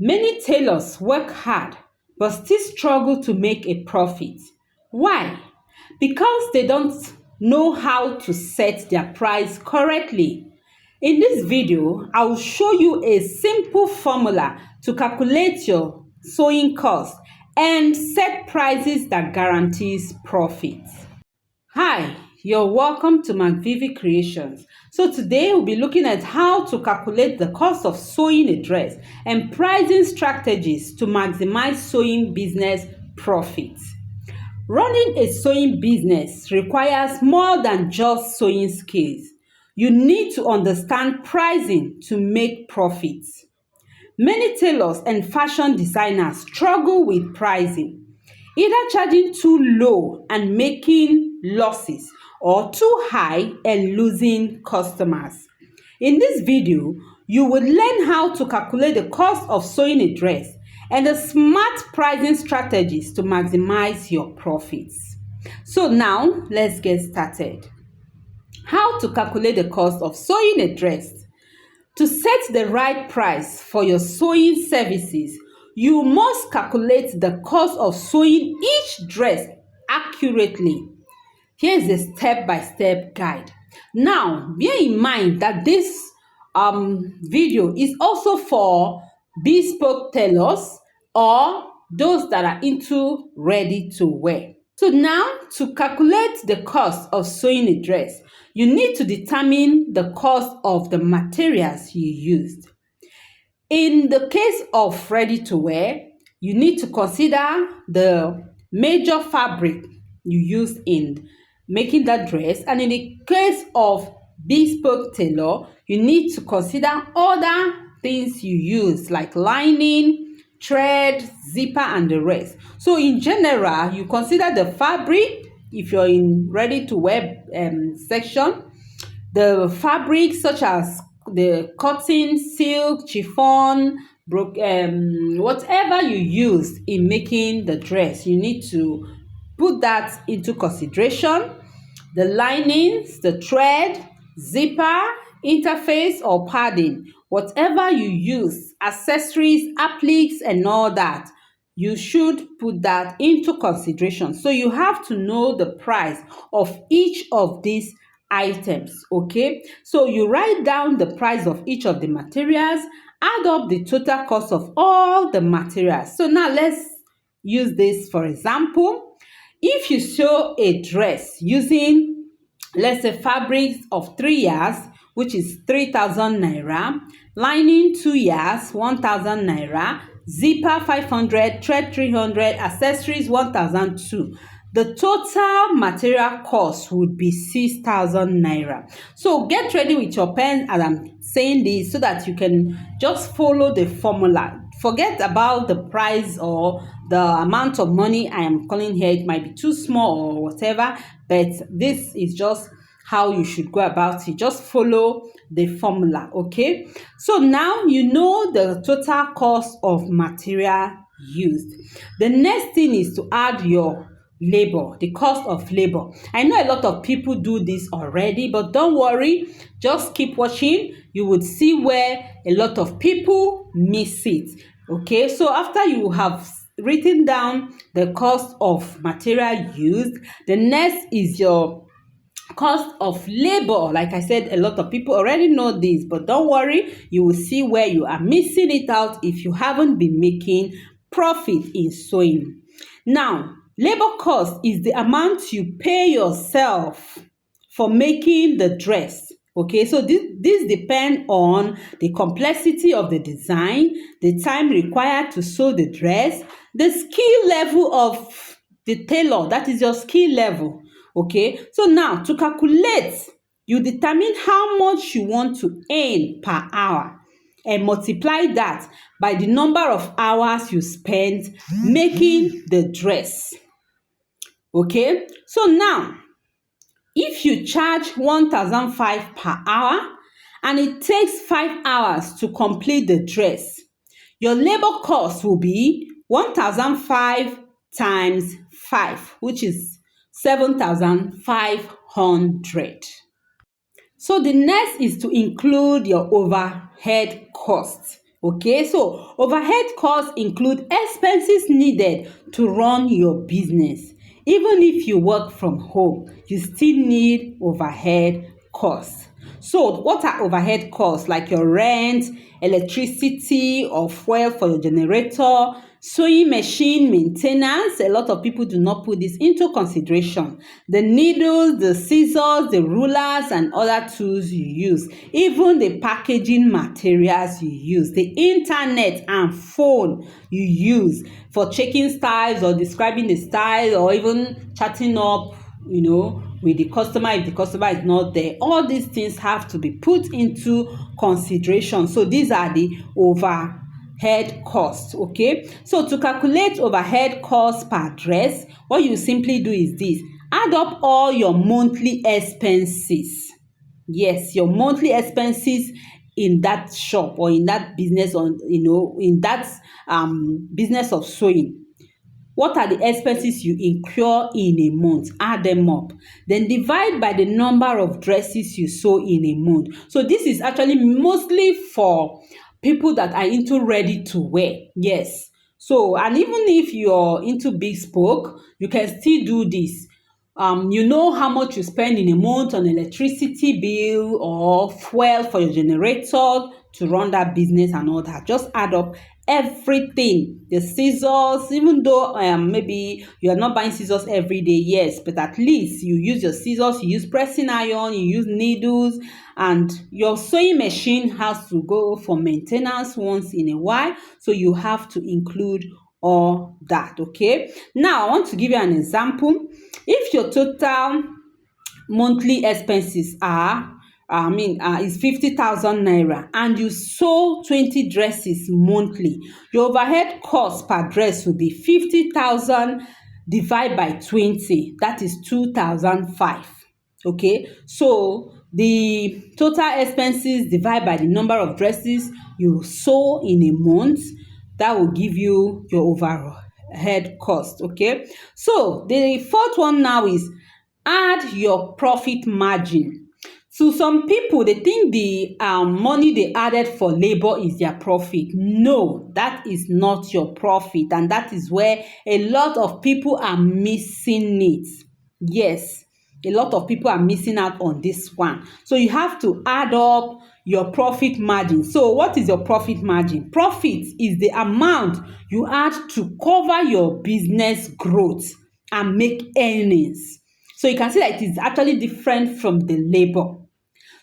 Many tailors work hard but still struggle to make a profit. Why? Because they don't know how to set their price correctly. In this video, I will show you a simple formula to calculate your sewing cost and set prices that guarantees profit. Hi, you're welcome to McVivi Creations. So today we'll be looking at how to calculate the cost of sewing a dress and pricing strategies to maximize sewing business profits. Running a sewing business requires more than just sewing skills. You need to understand pricing to make profits. Many tailors and fashion designers struggle with pricing, either charging too low and making losses or too high and losing customers. In this video, you will learn how to calculate the cost of sewing a dress and the smart pricing strategies to maximize your profits. So now, let's get started. How to calculate the cost of sewing a dress? To set the right price for your sewing services, you must calculate the cost of sewing each dress accurately. Here is a step-by-step guide. Now, bear in mind that this video is also for bespoke tailors or those that are into ready to wear. So now, to calculate the cost of sewing a dress, you need to determine the cost of the materials you used. In the case of ready to wear, you need to consider the major fabric you used in making that dress, and in the case of bespoke tailor, you need to consider other things you use like lining, thread, zipper, and the rest. So in general, you consider the fabric if you're in ready to wear section, the fabrics such as the cotton, silk, chiffon, whatever you use in making the dress, you need to put that into consideration. The linings, the thread, zipper, interface or padding, whatever you use, accessories, appliques and all that, you should put that into consideration. So you have to know the price of each of these items, okay? So you write down the price of each of the materials, add up the total cost of all the materials. So now let's use this for example. If you sew a dress using, let's say, fabrics of 3 yards, which is 3,000 naira, lining 2 yards, 1,000 naira, zipper 500, thread 300, accessories 1,002. The total material cost would be 6,000 naira. So get ready with your pen as I'm saying this so that you can just follow the formula. Forget about the price or the amount of money I am calling here. It might be too small or whatever, but this is just how you should go about it. Just follow the formula, okay? So now you know the total cost of material used. The next thing is to add your labor, the cost of labor. I know a lot of people do this already, but don't worry, just keep watching. You would see where a lot of people miss it. Okay, so after you have written down the cost of material used, the next is your cost of labor. Like I said, a lot of people already know this, but don't worry, you will see where you are missing it out if you haven't been making profit in sewing. Now, labor cost is the amount you pay yourself for making the dress. Okay, so this depends on the complexity of the design, the time required to sew the dress, the skill level of the tailor, that is your skill level. Okay, so now to calculate, you determine how much you want to earn per hour and multiply that by the number of hours you spent making the dress. Okay, so now if you charge 1,005 per hour and it takes 5 hours to complete the dress, your labor cost will be 1,005 times 5, which is 7,500. So the next is to include your overhead costs. Okay, so overhead costs include expenses needed to run your business. Even if you work from home, you still need overhead costs. So, what are overhead costs? Like your rent, electricity, or fuel for your generator, sewing machine maintenance. A lot of people do not put this into consideration. The needles, the scissors, the rulers, and other tools you use. Even the packaging materials you use. The internet and phone you use for checking styles or describing the style or even chatting up, with the customer if the customer is not there. All these things have to be put into consideration. So these are the overhead costs. Okay, so to calculate overhead costs per dress, what you simply do is this: add up all your monthly expenses. Yes, your monthly expenses in that shop or in that business, on in that business of sewing. What are the expenses you incur in a month? Add them up. Then divide by the number of dresses you sew in a month. So this is actually mostly for people that are into ready to wear. Yes. So, and even if you're into bespoke, you can still do this. You know how much you spend in a month on electricity bill or fuel for your generator to run that business and all that. Just add up everything. The scissors, even though maybe you are not buying scissors every day, yes, but at least you use your scissors, you use pressing iron, you use needles, and your sewing machine has to go for maintenance once in a while, so you have to include all that. Okay, now I want to give you an example. If your total monthly expenses is 50,000 naira and you sew 20 dresses monthly, your overhead cost per dress will be 50,000 divided by 20, that is 2,005. Okay, so the total expenses divided by the number of dresses you sew in a month, that will give you your overhead cost. Okay, so the fourth one now is add your profit margin. So some people, they think the money they added for labor is their profit. No, that is not your profit, and that is where a lot of people are missing it. Yes, a lot of people are missing out on this one. So you have to add up your profit margin. So what is your profit margin? Profit is the amount you add to cover your business growth and make earnings. So you can see that it is actually different from the labor.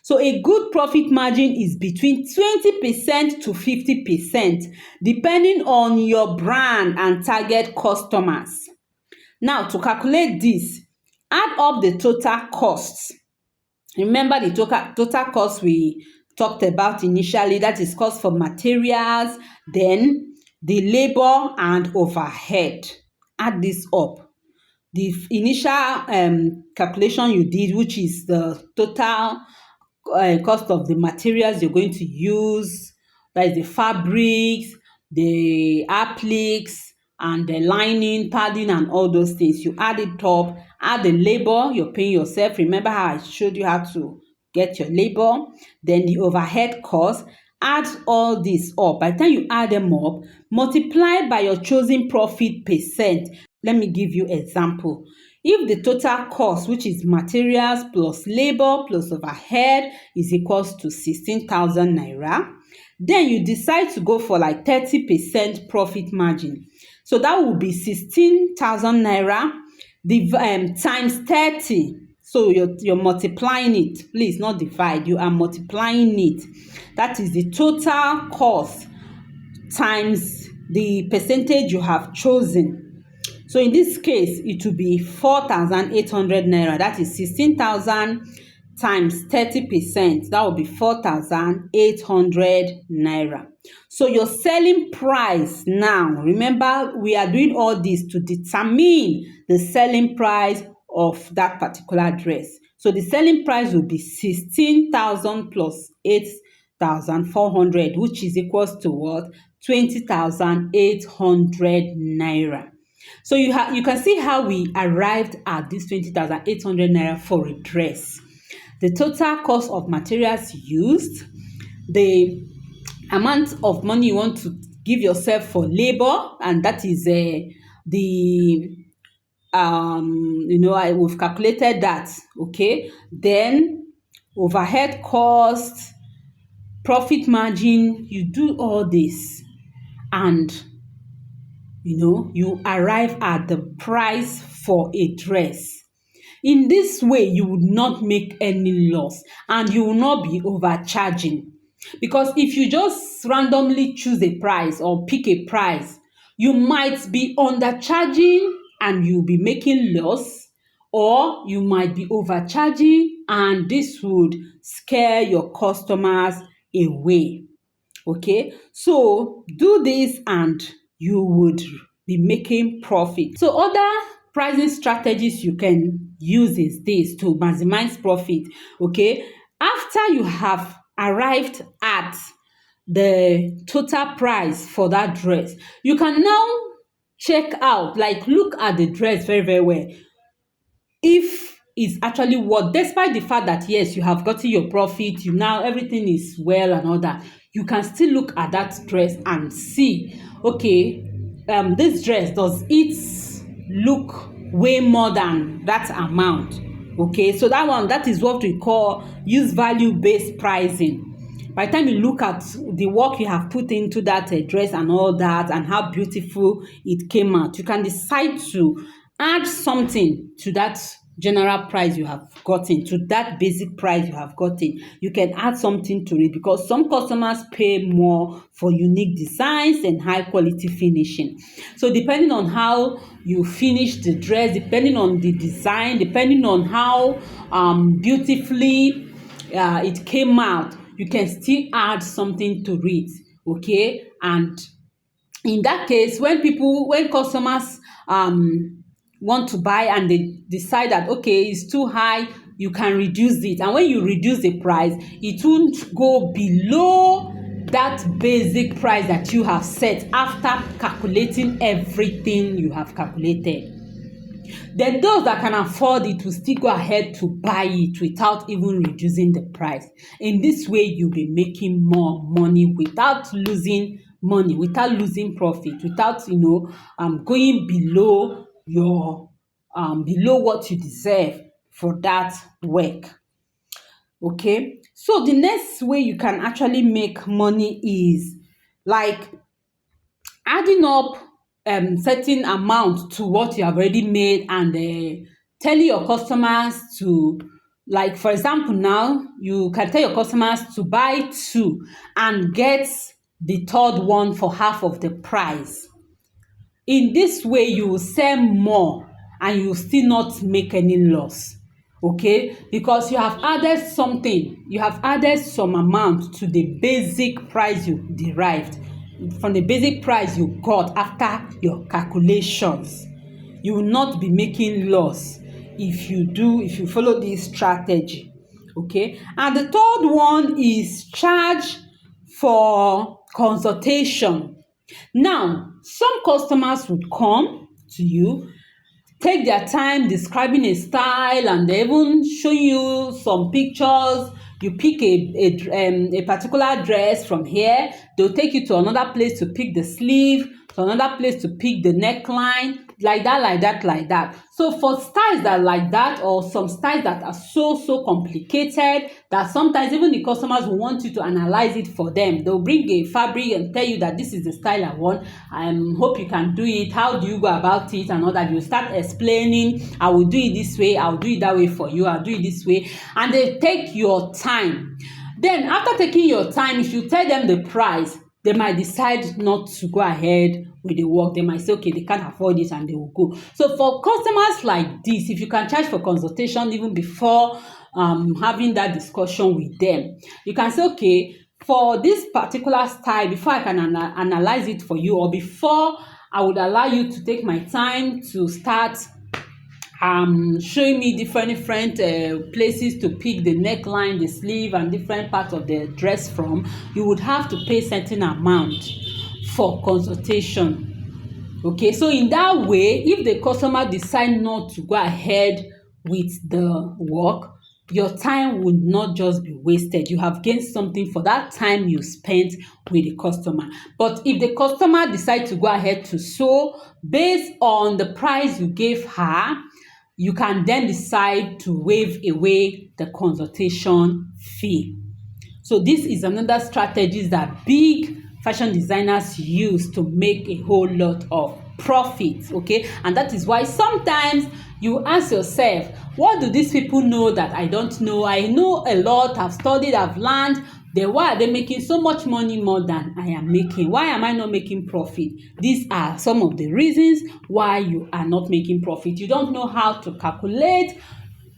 So a good profit margin is between 20% to 50%, depending on your brand and target customers. Now, to calculate this, add up the total costs. Remember the total cost we talked about initially, that is cost for materials, then the labor and overhead. Add this up. The initial calculation you did, which is the total cost of the materials you're going to use, that is the fabrics, the appliques, and the lining, padding, and all those things. You add it up, add the labor you're paying yourself. Remember how I showed you how to get your labor, then the overhead cost. Add all this up. By the time you add them up, multiply by your chosen profit percent. Let me give you example. If the total cost, which is materials plus labor plus overhead, is equals to 16,000 naira, then you decide to go for like 30% profit margin. So that will be 16,000 naira times 30. So you're multiplying it. Please, not divide. You are multiplying it. That is the total cost times the percentage you have chosen. So in this case, it will be 4,800 naira. That is 16,000 times 30%. That will be 4,800 naira. So your selling price now, remember, we are doing all this to determine the selling price of that particular dress. So the selling price will be 16,000 plus 8,400, which is equals to what? 20,800 naira. So you can see how we arrived at this 20,800 naira for a dress. The total cost of materials used, the amount of money you want to give yourself for labor, and that is the we've calculated that. Okay, then overhead cost, profit margin, you do all this, and you arrive at the price for a dress. In this way, you would not make any loss, and you will not be overcharging. Because if you just randomly choose a price or pick a price, you might be undercharging and you'll be making loss, or you might be overcharging and this would scare your customers away. Okay, so do this and you would be making profit. So other pricing strategies you can use is this to maximize profit. Okay, after you have arrived at the total price for that dress, you can now check out, like look at the dress very very well, if it's actually worth, despite the fact that yes, you have gotten your profit, you now everything is well and all that, you can still look at that dress and see, okay, this dress, does it look way more than that amount? Okay, so that is what we call use value based pricing. By the time you look at the work you have put into that dress and all that, and how beautiful it came out, you can decide to add something to that general price you have gotten, to that basic price you have gotten. You can add something to it, because some customers pay more for unique designs and high quality finishing. So depending on how you finish the dress, depending on the design, depending on how beautifully it came out, you can still add something to it. Okay, and in that case, when customers want to buy and they decide that okay, it's too high, you can reduce it, and when you reduce the price, it won't go below that basic price that you have set after calculating everything you have calculated. Then those that can afford it will still go ahead to buy it without even reducing the price. In this way, you'll be making more money without losing money, without losing profit, without going below your below what you deserve for that work. Okay, so the next way you can actually make money is like adding up certain amount to what you have already made, and telling your customers to, like for example, now you can tell your customers to buy two and get the third one for half of the price. In this way, you will sell more and you will still not make any loss. Okay, because you have added something, you have added some amount to the basic price you derived from the basic price you got after your calculations. You will not be making loss if you follow this strategy. Okay, and the third one is charge for consultation. Now, some customers would come to you, take their time describing a style, and they even show you some pictures. You pick a particular dress from here, they'll take you to another place to pick the sleeve, to another place to pick the neckline, like that. So for styles that like that, or some styles that are so complicated that sometimes even the customers will want you to analyze it for them, they'll bring a fabric and tell you that this is the style I want. I hope you can do it. How do you go about it? And all that. You start explaining, I will do it this way, I'll do it that way for you, I'll do it this way, and they take your time. Then after taking your time, if you tell them the price, they might decide not to go ahead with the work. They might say, okay, they can't afford it, and they will go. So for customers like this, if you can charge for consultation even before having that discussion with them, you can say, okay, for this particular style, before I can analyze it for you, or before I would allow you to take my time to start showing me different places to pick the neckline, the sleeve, and different parts of the dress from, you would have to pay certain amount for consultation. Okay, so in that way, if the customer decide not to go ahead with the work, your time would not just be wasted. You have gained something for that time you spent with the customer. But if the customer decides to go ahead to sew based on the price you gave her, you can then decide to waive away the consultation fee. So this is another strategy that big fashion designers use to make a whole lot of profit, okay? And that is why sometimes you ask yourself, what do these people know that I don't know? I know a lot, I've studied, I've learned. Then why are they making so much money more than I am making? Why am I not making profit? These are some of the reasons why you are not making profit. You don't know how to calculate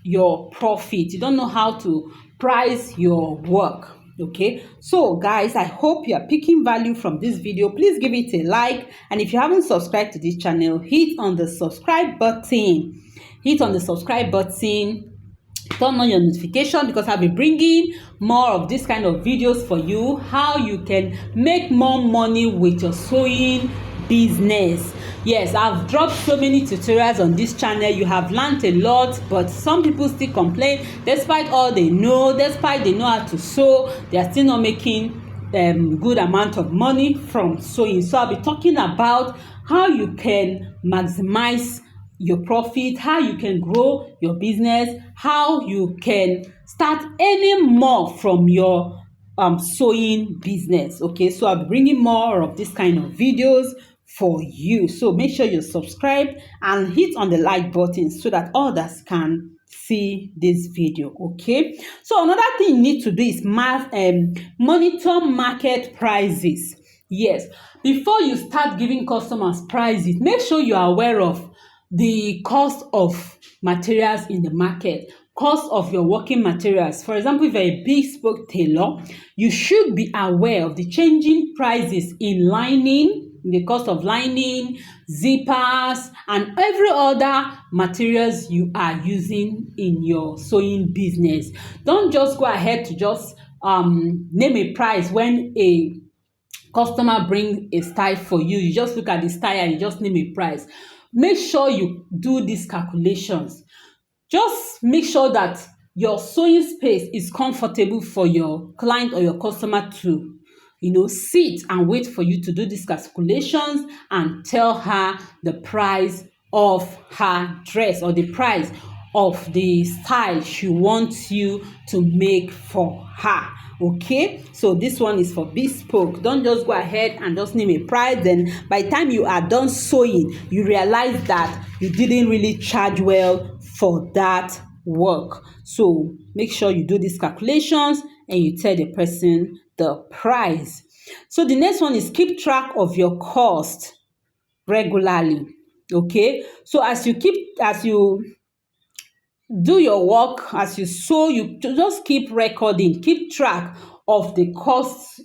your profit. You don't know how to price your work. Okay, so guys, I hope you are picking value from this video. Please give it a like, and if you haven't subscribed to this channel, hit on the subscribe button. Turn on your notification, because I'll be bringing more of this kind of videos for you, how you can make more money with your sewing business. Yes, I've dropped so many tutorials on this channel. You have learned a lot, but some people still complain despite all they know, despite they know how to sew, they are still not making good amount of money from sewing. So I'll be talking about how you can maximize your profit, how you can grow your business, how you can start earning more from your sewing business. Okay, so I'll be bringing more of this kind of videos for you. So make sure you subscribe and hit on the like button so that others can see this video. Okay, so another thing you need to do is monitor market prices. Yes, before you start giving customers prices, make sure you are aware of the cost of materials in the market, cost of your working materials. For example, if you're a bespoke tailor, you should be aware of the changing prices in lining, the cost of lining, zippers, and every other materials you are using in your sewing business. Don't just go ahead to just name a price when a customer bring a style for you. You just look at the style and you just name a price. Make sure you do these calculations. Just make sure that your sewing space is comfortable for your client or your customer to, sit and wait for you to do these calculations and tell her the price of her dress or the price of the style she wants you to make for her. Okay, so this one is for bespoke. Don't just go ahead and just name a price, then by the time you are done sewing, you realize that you didn't really charge well for that work. So make sure you do these calculations and you tell the person the price. So the next one is keep track of your cost regularly. Okay, so as you do your work, as you sew, you just keep recording, keep track of the cost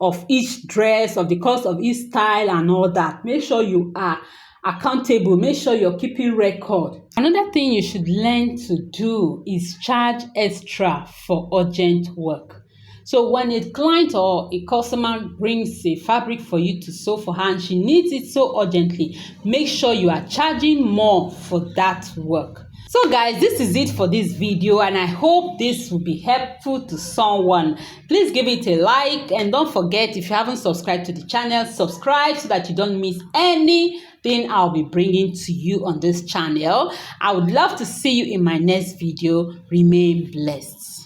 of each dress, of the cost of each style and all that. Make sure you are accountable. Make sure you're keeping record. Another thing you should learn to do is charge extra for urgent work. So when a client or a customer brings a fabric for you to sew for her and she needs it so urgently, make sure you are charging more for that work. So guys, this is it for this video, and I hope this will be helpful to someone. Please give it a like, and don't forget, if you haven't subscribed to the channel, subscribe so that you don't miss anything I'll be bringing to you on this channel. I would love to see you in my next video. Remain blessed.